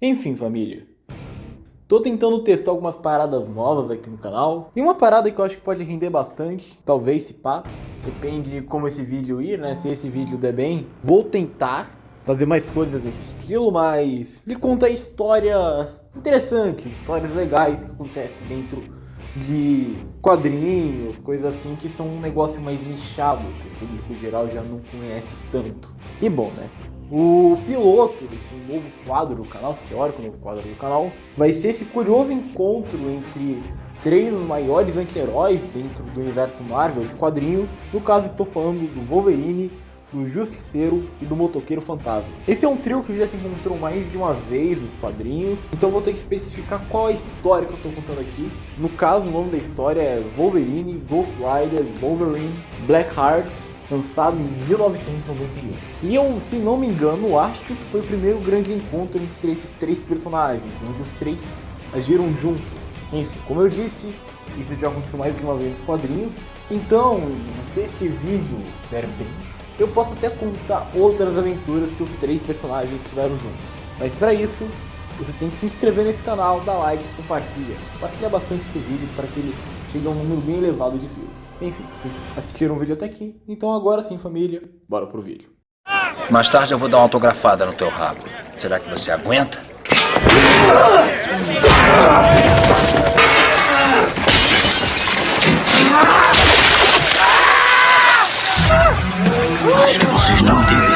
Enfim, família. Tô tentando testar algumas paradas novas aqui no canal. E uma parada que eu acho que pode render bastante, talvez se pá. Depende de como esse vídeo ir, né? Se esse vídeo der bem, vou tentar fazer mais coisas desse estilo, mas ele conta histórias interessantes, histórias legais que acontecem dentro de quadrinhos, coisas assim que são um negócio mais nichado, que o público geral já não conhece tanto. E bom, né? O piloto desse novo quadro do canal, esse teórico novo quadro do canal, vai ser esse curioso encontro entre três dos maiores anti-heróis dentro do universo Marvel, dos quadrinhos. No caso, estou falando do Wolverine, do Justiceiro e do Motoqueiro Fantasma. Esse é um trio que já se encontrou mais de uma vez nos quadrinhos, então vou ter que especificar qual é a história que eu estou contando aqui. No caso, o nome da história é Wolverine, Ghost Rider, Wolverine, Blackheart, lançado em 1991. E eu, se não me engano, acho que foi o primeiro grande encontro entre esses três personagens, onde os três agiram juntos. Enfim, como eu disse, isso já aconteceu mais de uma vez nos quadrinhos. Então, se esse vídeo der bem, eu posso até contar outras aventuras que os três personagens tiveram juntos. Mas para isso, você tem que se inscrever nesse canal, dar like e compartilha. Compartilha bastante esse vídeo para que ele chegue a um número bem elevado de views. Enfim, vocês assistiram o vídeo até aqui, então agora sim, família, bora pro vídeo. Mais tarde eu vou dar uma autografada no teu rabo. Será que você aguenta? Acho que vocês não entendem.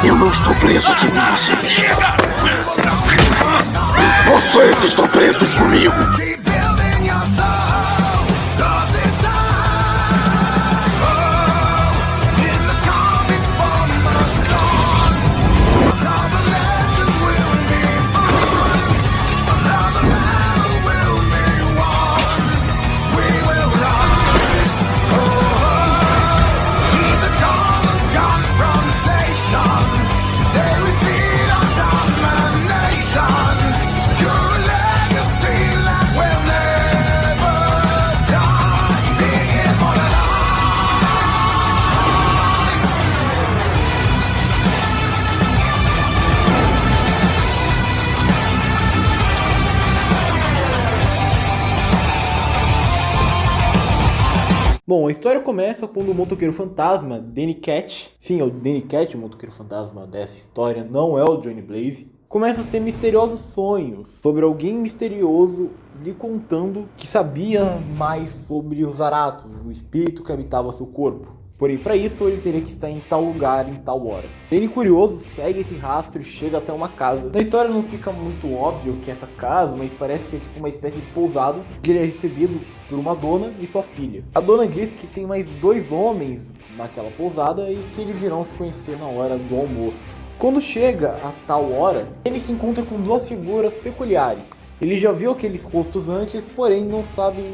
Eu não estou preso aqui com vocês. Vocês estão presos comigo. Bom, a história começa quando o motoqueiro fantasma, Danny Cat, sim, é o Danny Cat, o motoqueiro fantasma dessa história, não é o Johnny Blaze, começa a ter misteriosos sonhos sobre alguém misterioso lhe contando que sabia mais sobre os Zarathos, o espírito que habitava seu corpo. Porém, para isso, ele teria que estar em tal lugar, em tal hora. Danny, curioso, segue esse rastro e chega até uma casa. Na história não fica muito óbvio que é essa casa, mas parece ser tipo uma espécie de pousada, que ele é recebido por uma dona e sua filha. A dona diz que tem mais dois homens naquela pousada e que eles irão se conhecer na hora do almoço. Quando chega a tal hora, ele se encontra com duas figuras peculiares. Ele já viu aqueles rostos antes, porém não sabe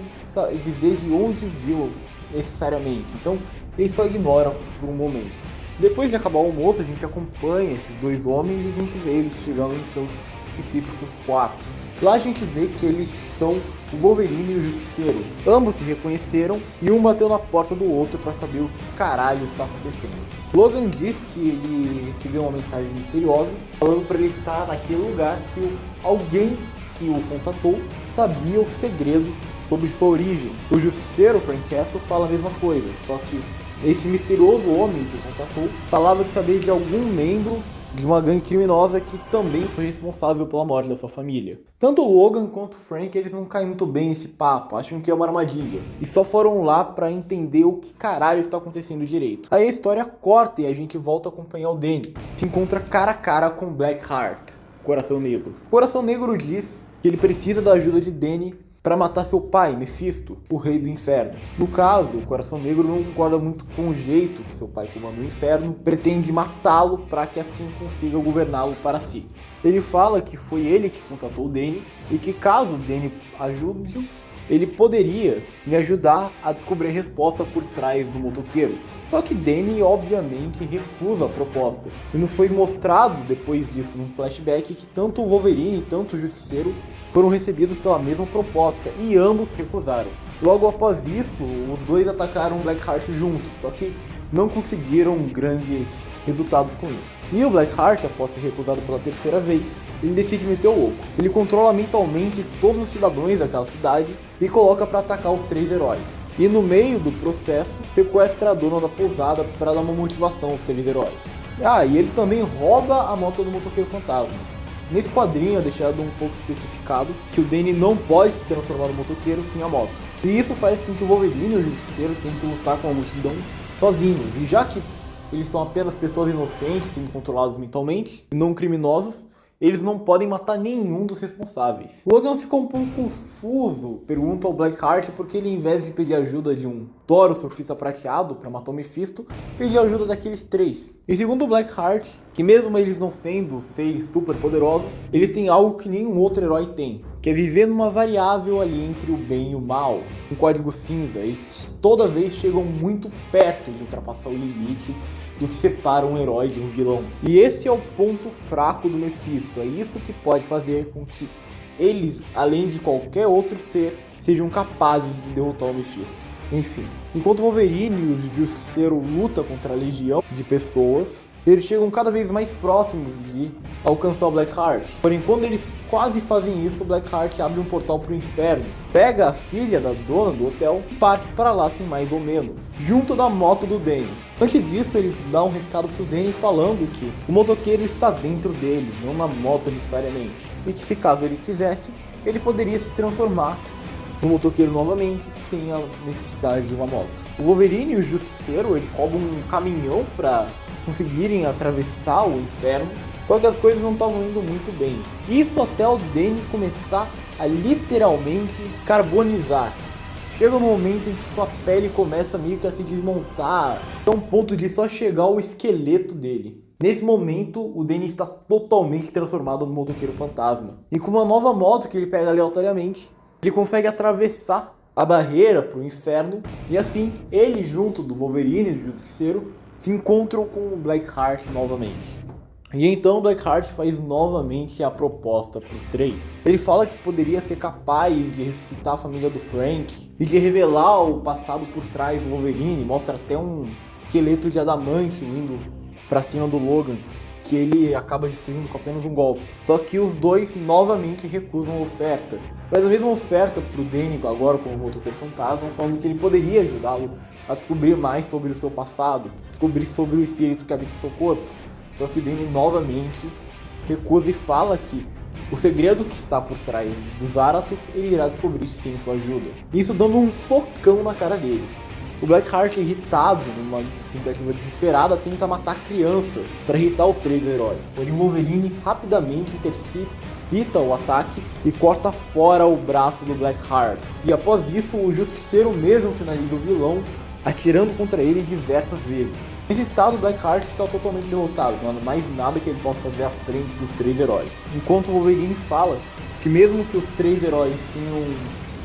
dizer de onde viu necessariamente. Então, ele só ignora por um momento. Depois de acabar o almoço, a gente acompanha esses dois homens e a gente vê eles chegando em seus recíprocos quartos. Lá a gente vê que eles são o Wolverine e o Justiceiro. Ambos se reconheceram e um bateu na porta do outro para saber o que caralho está acontecendo. Logan diz que ele recebeu uma mensagem misteriosa falando para ele estar naquele lugar que alguém que o contatou sabia o segredo sobre sua origem. O Justiceiro, Frank Castle, fala a mesma coisa, só que esse misterioso homem que o contatou falava que sabia de algum membro de uma gangue criminosa que também foi responsável pela morte da sua família. Tanto o Logan quanto o Frank, eles não caem muito bem nesse papo, acham que é uma armadilha. E só foram lá pra entender o que caralho está acontecendo direito. Aí a história corta e a gente volta a acompanhar o Danny. Se encontra cara a cara com Blackheart, Coração Negro. O Coração Negro diz que ele precisa da ajuda de Danny para matar seu pai, Mephisto, o rei do inferno. No caso, o Coração Negro não concorda muito com o jeito que seu pai comanda o inferno, pretende matá-lo para que assim consiga governá-lo para si. Ele fala que foi ele que contatou o Danny e que caso o Danny ajude-o, ele poderia me ajudar a descobrir a resposta por trás do motoqueiro. Só que Danny obviamente recusa a proposta. E nos foi mostrado depois disso num flashback que tanto o Wolverine e tanto o Justiceiro foram recebidos pela mesma proposta e ambos recusaram. Logo após isso, os dois atacaram Blackheart juntos, só que não conseguiram grandes resultados com isso. E o Blackheart, após ser recusado pela terceira vez, ele decide meter o louco. Ele controla mentalmente todos os cidadãos daquela cidade e coloca para atacar os 3 heróis. E no meio do processo, sequestra a dona da pousada para dar uma motivação aos 3 heróis. E ele também rouba a moto do motoqueiro fantasma. Nesse quadrinho é deixado um pouco especificado que o Danny não pode se transformar no motoqueiro sem a moto. E isso faz com que o Wolverine e o Justiceiro tentem lutar com a multidão sozinhos. E já que eles são apenas pessoas inocentes, sendo controladas mentalmente, e não criminosos, eles não podem matar nenhum dos responsáveis. Logan fica um pouco confuso, pergunta ao Blackheart porque ele, em vez de pedir ajuda de um Thor, o surfista prateado, para matar o Mephisto, pediu ajuda daqueles 3. E segundo o Blackheart, que mesmo eles não sendo seres super poderosos, eles têm algo que nenhum outro herói tem, que é viver numa variável ali entre o bem e o mal, um código cinza. Eles toda vez chegam muito perto de ultrapassar o limite do que separa um herói de um vilão. E esse é o ponto fraco do Mephisto. É isso que pode fazer com que eles, além de qualquer outro ser, sejam capazes de derrotar o Mephisto. Enfim, enquanto Wolverine e o Justiceiro lutam contra a legião de pessoas, eles chegam cada vez mais próximos de alcançar o Blackheart. Porém, quando eles quase fazem isso, o Blackheart abre um portal para o inferno, pega a filha da dona do hotel e parte para lá sem mais ou menos, junto da moto do Danny. Antes disso, eles dão um recado pro Danny falando que o motoqueiro está dentro dele, não na moto necessariamente, e que se caso ele quisesse, ele poderia se transformar no motoqueiro novamente, sem a necessidade de uma moto. O Wolverine e o Justiceiro, eles roubam um caminhão para conseguirem atravessar o inferno, só que as coisas não estavam indo muito bem. Isso até o Danny começar a literalmente carbonizar. Chega um momento em que sua pele começa meio que a se desmontar, a um ponto de só chegar o esqueleto dele. Nesse momento, o Danny está totalmente transformado no motoqueiro fantasma. E com uma nova moto que ele pega aleatoriamente, ele consegue atravessar a barreira para o inferno. E assim, ele junto do Wolverine e do Justiceiro se encontram com o Blackheart novamente. E então o Blackheart faz novamente a proposta para os 3. Ele fala que poderia ser capaz de ressuscitar a família do Frank e de revelar o passado por trás do Wolverine. Mostra até um esqueleto de adamante indo para cima do Logan, que ele acaba destruindo com apenas um golpe. Só que os dois novamente recusam a oferta. Faz a mesma oferta para o Danny agora como motoqueiro fantasma, falando que ele poderia ajudá-lo a descobrir mais sobre o seu passado, descobrir sobre o espírito que habita em seu corpo. Só que o Danny novamente recusa e fala que o segredo que está por trás dos Zarathos ele irá descobrir sem sua ajuda. Isso dando um socão na cara dele. O Blackheart, irritado, numa tentativa desesperada, tenta matar a criança para irritar os 3 heróis. Porém, o Wolverine rapidamente intercepta o ataque e corta fora o braço do Blackheart. E após isso, o Justiceiro mesmo finaliza o vilão, atirando contra ele diversas vezes. Nesse estado, o Blackheart está totalmente derrotado, não há mais nada que ele possa fazer à frente dos 3 heróis. Enquanto o Wolverine fala que mesmo que os 3 heróis tenham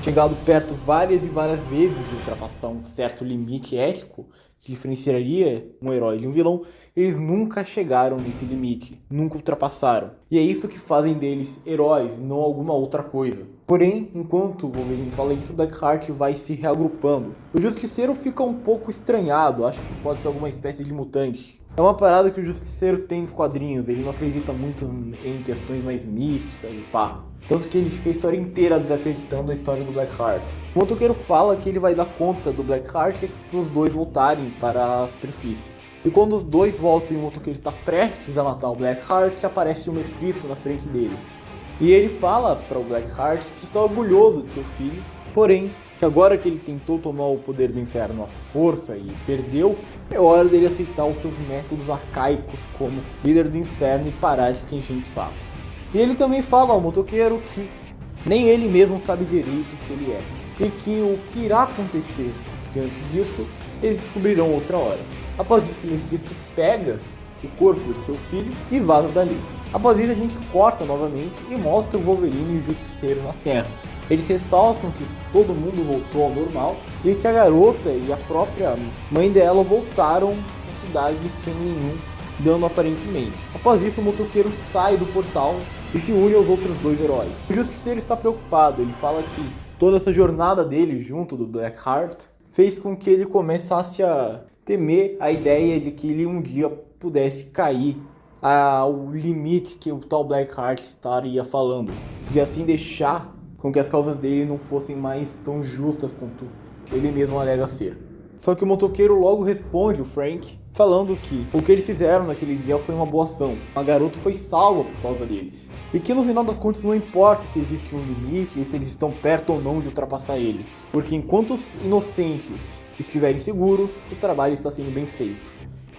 chegado perto várias e várias vezes de ultrapassar um certo limite ético que diferenciaria um herói de um vilão, eles nunca chegaram nesse limite, nunca ultrapassaram. E é isso que fazem deles heróis, não alguma outra coisa. Porém, enquanto o Wolverine fala isso, o Blackheart vai se reagrupando. O Justiceiro fica um pouco estranhado, acho que pode ser alguma espécie de mutante. É uma parada que o Justiceiro tem nos quadrinhos, ele não acredita muito em questões mais místicas e pá. Tanto que ele fica a história inteira desacreditando a história do Blackheart. O motoqueiro fala que ele vai dar conta do Blackheart e que os dois voltarem para a superfície. E quando os dois voltam e o motoqueiro está prestes a matar o Blackheart, aparece o Mephisto na frente dele. E ele fala para o Blackheart que está orgulhoso de seu filho, porém, que agora que ele tentou tomar o poder do inferno à força e perdeu, é hora dele aceitar os seus métodos arcaicos como líder do inferno e parar de ficar enchendo o saco. E ele também fala ao motoqueiro que nem ele mesmo sabe direito o que ele é. E que o que irá acontecer diante disso, eles descobrirão outra hora. Após isso, Mephisto pega o corpo de seu filho e vaza dali. Após isso, a gente corta novamente e mostra o Wolverine e o Justiceiro na Terra. Eles ressaltam que todo mundo voltou ao normal e que a garota e a própria mãe dela voltaram à cidade sem nenhum dano aparentemente. Após isso, o motoqueiro sai do portal e se une aos outros 2 heróis. O Justiceiro está preocupado, ele fala que toda essa jornada dele junto do Blackheart fez com que ele começasse a temer a ideia de que ele um dia pudesse cair ao limite que o tal Blackheart estaria falando, de assim deixar com que as causas dele não fossem mais tão justas quanto ele mesmo alega ser. Só que o motoqueiro logo responde o Frank, falando que o que eles fizeram naquele dia foi uma boa ação. A garota foi salva por causa deles. E que no final das contas não importa se existe um limite e se eles estão perto ou não de ultrapassar ele. Porque enquanto os inocentes estiverem seguros, o trabalho está sendo bem feito.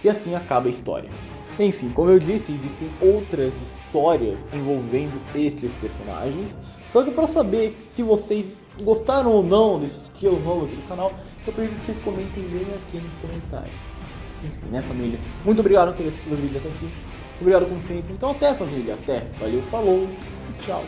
E assim acaba a história. Enfim, como eu disse, existem outras histórias envolvendo estes personagens. Só que para saber se vocês gostaram ou não desse estilo novo aqui do canal, eu preciso que vocês comentem bem aqui nos comentários. Enfim, né, família? Muito obrigado por ter assistido o vídeo até aqui. Obrigado como sempre. Então até, família. Até. Valeu, falou e tchau.